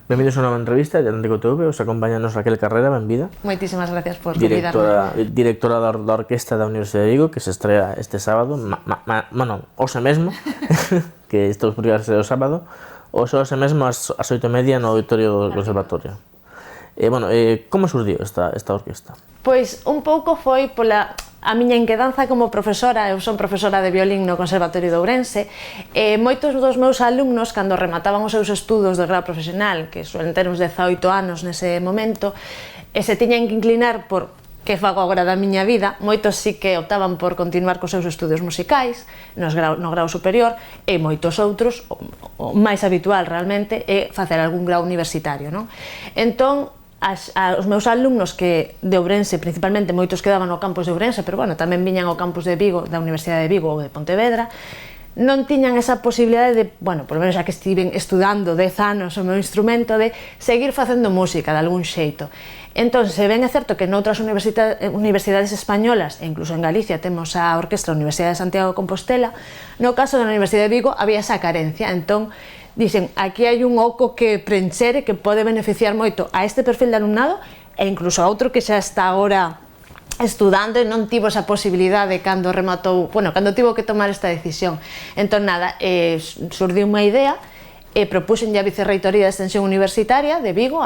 Benvidos a unha nova entrevista de Atlético TV, os acompañanos Raquel Carrera, benvida. Moitísimas gracias por convidarme. Directora da Orquesta da Universidade de Vigo, que se estrea este sábado, hoxe mesmo, que estou por ser o sábado, hoxe mesmo ás 8:30 no auditorio do Conservatorio. Como surdiu esta orquesta? Pois un pouco foi pola a miña inquedanza como profesora. Eu son profesora de violín no Conservatorio de Ourense, e moitos dos meus alumnos, cando remataban os seus estudos de grau profesional, que suelen ter uns 18 anos nese momento, e se tiñan que inclinar por que fago agora da miña vida, moitos sí que optaban por continuar cos seus estudios musicais no grau superior, e moitos outros, o máis habitual realmente, é facer algún grau universitario, non? Entón, os meus alumnos que de Ourense, principalmente moitos quedaban no campus de Ourense, pero bueno, tamén viñan ao campus de Vigo, da Universidade de Vigo ou de Pontevedra, non tiñan esa posibilidade de, polo menos xa que estiven estudando 10 anos o meu instrumento, de seguir facendo música de algún xeito. Entón, se ben é certo que noutras universidades españolas, e incluso en Galicia temos a Orquestra da Universidade de Santiago de Compostela, no caso da Universidade de Vigo había esa carencia. Entón, dicen, aquí hai un oco que preencher e que pode beneficiar moito a este perfil de alumnado e incluso a outro que xa está agora estudando e non tivo esa posibilidade cando rematou, cando tivo que tomar esta decisión. Entón, nada, surdiu unha idea e propuxen a Vicerreitoría de Extensión Universitaria de Vigo,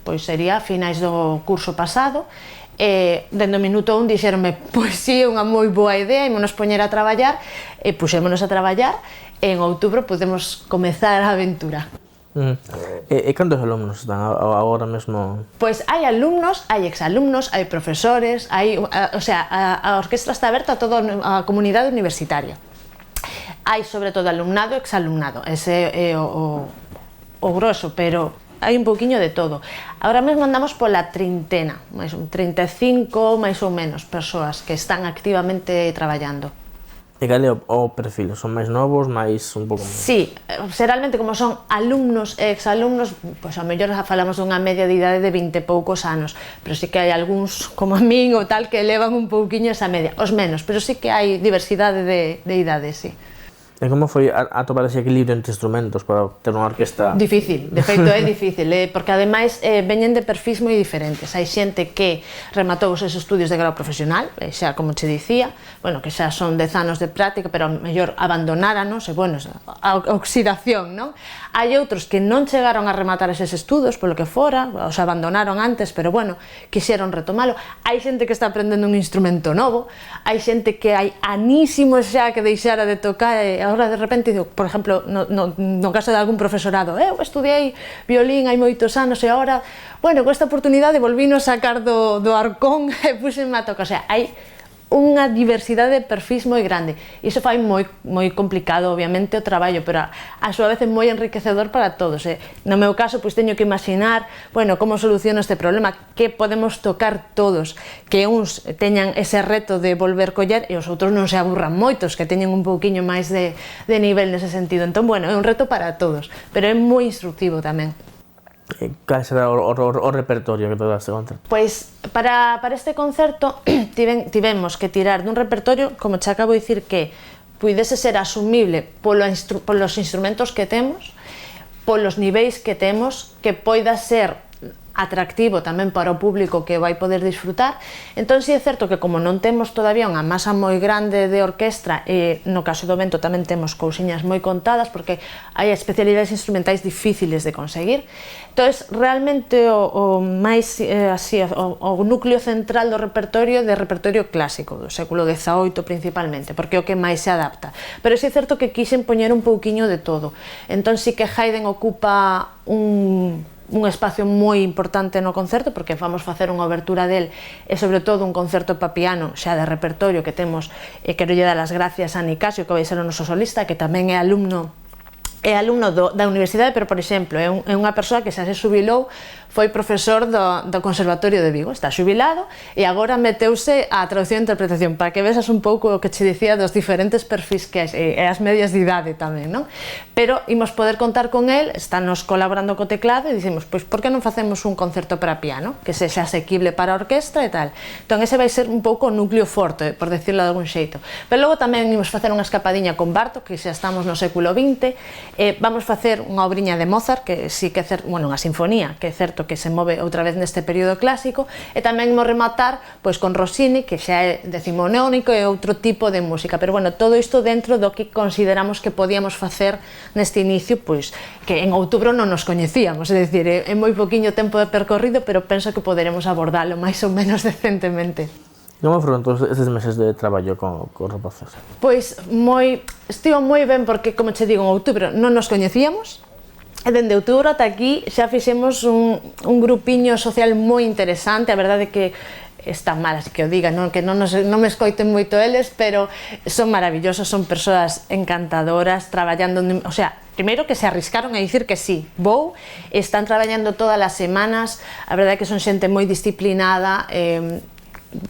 pois sería a finais do curso pasado, e dende o minuto 1 dixeronme, pois si, é unha moi boa idea, ímonos poñer a traballar, e puxémonos a traballar, e en outubro podemos comezar a aventura. E cantos alumnos están agora mesmo? Pois hai alumnos, hai exalumnos, hai profesores, a orquestra está aberta a toda a comunidade universitaria. Hai sobre todo alumnado e exalumnado, ese é o grosso, pero hai un pouquiño de todo. Agora mesmo andamos pola trintena, máis un 35 máis ou menos persoas que están activamente traballando. E cal é o perfil? Son máis novos, máis un pouco máis? Sí, xeralmente como son alumnos e exalumnos, pois ao mellor falamos dunha media de idade de 20 e poucos anos, pero sí que hai algúns como a min ou tal que elevan un pouquiño esa media, os menos, pero sí que hai diversidade de idades, sí. E como foi atopar ese equilibrio entre instrumentos para ter unha orquesta? Difícil, de feito é difícil, porque ademais veñen de perfis moi diferentes. Hai xente que rematou os seus estudios de grau profesional, xa como che dicía, que xa son 10 anos de práctica, pero ao mellor abandonáranos, a oxidación, non? Hai outros que non chegaron a rematar eses estudos, polo que fora, os abandonaron antes, pero quixeron retomalo. Hai xente que está aprendendo un instrumento novo, hai xente que hai anísimos xa que deixara de tocar, e agora de repente, por exemplo, no caso de algún profesorado, eu estudiei violín hai moitos anos e agora, con esta oportunidade volvino a sacar do arcón e puxenme a tocar. O sea, hai unha diversidade de perfis moi grande. Iso fai moi complicado, obviamente, o traballo, pero a súa vez é moi enriquecedor para todos. No meu caso, pois teño que imaginar, como soluciono este problema, que podemos tocar todos, que uns teñan ese reto de volver coller e os outros non se aburran moitos, que teñen un pouquiño máis de nivel nese sentido. Entón, é un reto para todos, pero é moi instructivo tamén. Cal será o repertorio que te dá este concerto? Pois, para este concerto tivemos que tirar dun repertorio, como te acabo de dicir, que puidese ser asumible polos instrumentos que temos, polos niveis que temos, que poida ser atractivo tamén para o público que vai poder disfrutar. Entón, si é certo que como non temos todavía unha masa moi grande de orquestra, e no caso do vento tamén temos cousiñas moi contadas, porque hai especialidades instrumentais difíciles de conseguir. Entón, realmente o núcleo central do repertorio clásico, do século XVIII principalmente, porque é o que máis se adapta. Pero si é certo que quixen poñer un pouquiño de todo. Entón, si que Haydn ocupa un espacio moi importante no concerto, porque vamos facer unha abertura del, e sobre todo un concerto para piano xa de repertorio que temos, e quero lle dar as gracias a Nicasio, que vai ser o noso solista, que tamén é alumno da universidade, pero, por exemplo, é unha persoa que xa se xubilou, foi profesor do Conservatorio de Vigo, está xubilado, e agora meteuse a traducción e interpretación, para que vesas un pouco o que che dicía dos diferentes perfis que hai, e as medias de idade tamén, non? Pero imos poder contar con el, estános colaborando co teclado, e dicimos, pois, por que non facemos un concerto para piano, que sexa asequible para a orquestra e tal? Entón, ese vai ser un pouco o núcleo forte, por decirlo de algún xeito. Pero logo tamén imos facer unha escapadiña con Bartók, que xa estamos no século XX, Vamos facer unha obriña de Mozart, que sí que é certo, bueno, unha sinfonía, que é certo que se move outra vez neste período clásico, e tamén imos rematar pois con Rossini, que xa é decimonónico e outro tipo de música, pero bueno, todo isto dentro do que consideramos que podíamos facer neste inicio, pois que en outubro non nos coñecíamos, é dicir, é moi poquinho tempo de percorrido, pero penso que poderemos abordalo máis ou menos decentemente. Como foron todos estes meses de traballo con rapaces? Pois estivo moi ben porque, como che digo, en outubro non nos coñecíamos e dende outubro ata aquí xa fixemos un grupiño social moi interesante, a verdade que está mal, así que o diga, que non me escoiten moito eles, pero son maravillosos, son persoas encantadoras, traballando, o sea, primeiro que se arriscaron a dicir que sí, vou, están traballando todas as semanas, a verdade que son xente moi disciplinada,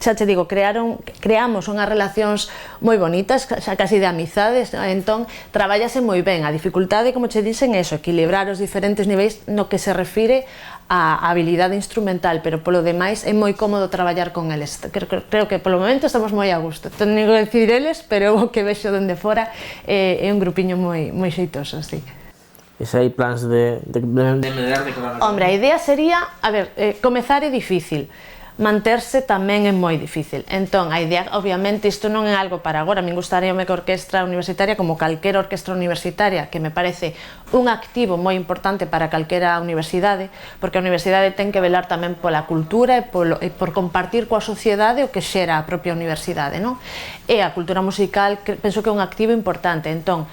xa te digo, creamos unhas relacións moi bonitas, xa casi de amizades, entón traballase moi ben. A dificultade, como che dixen, é eso, equilibrar os diferentes niveis no que se refire a habilidade instrumental, pero polo demais é moi cómodo traballar con eles. Creo que polo momento estamos moi a gusto. Non digo decir eles, pero o que vexo dende fora é un grupiño moi xeitoso, así. E se hai plans de medrar de cada... Hombre, a idea sería, a ver, comezar é difícil, manterse tamén é moi difícil. Entón, a idea, obviamente, isto non é algo para agora. A min gustaríame que a orquestra universitaria, como calquera orquestra universitaria, que me parece un activo moi importante para calquera universidade, porque a universidade ten que velar tamén pola cultura e por compartir coa sociedade o que xera a propia universidade, non? E a cultura musical, penso que é un activo importante. Entón,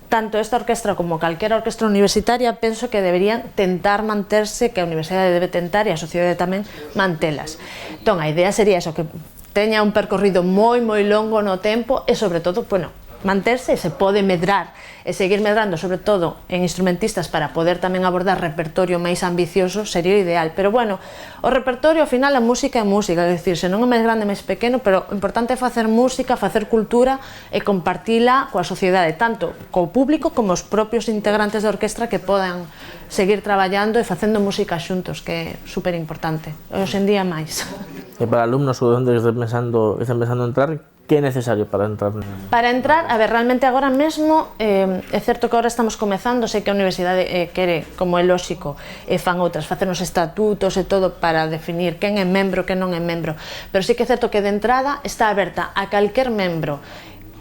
tanto esta orquestra como calquera orquestra universitaria penso que deberían tentar manterse, que a universidade debe tentar e a sociedade tamén mantelas. Entón, a idea sería eso, que teña un percorrido moi longo no tempo e, sobre todo, bueno, manterse, se pode medrar e seguir medrando, sobre todo en instrumentistas, para poder tamén abordar repertorio máis ambicioso, sería o ideal. Pero bueno, o repertorio, ao final, a música é música, é dicir, se non é máis grande, máis pequeno, pero o importante é facer música, facer cultura e compartila coa sociedade, tanto co público como os propios integrantes da orquestra, que podan seguir traballando e facendo música xuntos, que é super importante, hoxe en día máis. E para alumnos ou onde están pensando entrar, que é necesario para entrar? Para entrar, a ver, realmente agora mesmo, é certo que agora estamos comezando, sei que a universidade quere, como é lóxico, fan outras, facer uns estatutos e todo para definir quen é membro, quen non é membro, pero sí que é certo que de entrada está aberta a calquer membro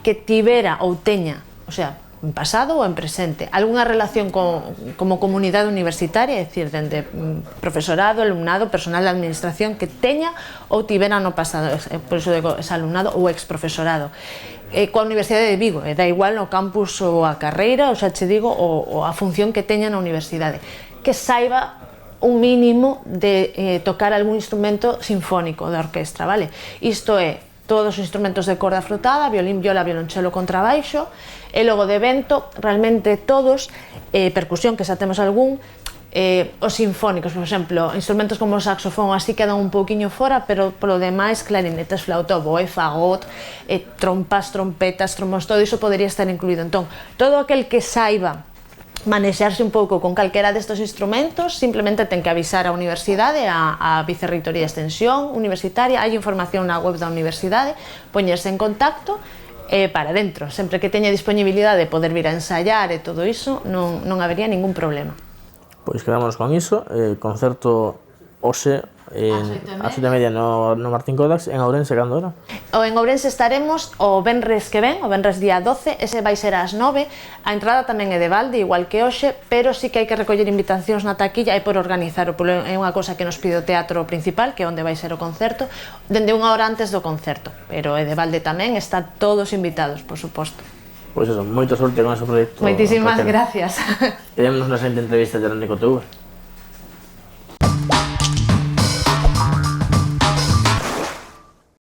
que tivera ou teña, o sea, en pasado ou en presente, algunha relación como comunidade universitaria, é dicir, dende profesorado, alumnado, personal de administración que teña ou tivera no pasado, por iso digo, ese alumnado ou exprofesorado. Coa Universidade de Vigo, da igual no campus ou a carreira, ou xa che digo, ou a función que teña na universidade, que saiba un mínimo de tocar algún instrumento sinfónico da orquestra, vale? Isto é, todos os instrumentos de corda frotada, violín, viola, violonchelo, contrabaixo, e logo de vento, realmente todos, percusión, que xa temos algún, os sinfónicos, por exemplo, instrumentos como o saxofón así quedan un pouquiño fora, pero polo demais, clarinetes, flauta, oboe, fagot, trompas, trompetas, trombóns, todo iso podería estar incluído. Entón, todo aquel que saiba manexarse un pouco con calquera destes instrumentos, simplemente ten que avisar á universidade, a Vicerreitoría de Extensión Universitaria, hai información na web da universidade, poñerse en contacto para dentro, sempre que teña disponibilidade de poder vir a ensaiar e todo iso, non habería ningún problema. Pois quedamos con iso, concerto hoxe a 7:30 no Martín Codax, en Ourense, cando era? En Ourense estaremos o venres que ven, o venres día 12, ese vai ser ás 9, a entrada tamén é de balde, igual que hoxe, pero sí que hai que recoller invitacións na taquilla e por organizar, é unha cosa que nos pide o teatro principal, que é onde vai ser o concerto, dende unha hora antes do concerto, pero é de balde tamén, están todos invitados, por suposto. Pois eso, moita sorte con ese proxecto. Moitísimas gracias. Teremos unha seguinte entrevista de Nico TV.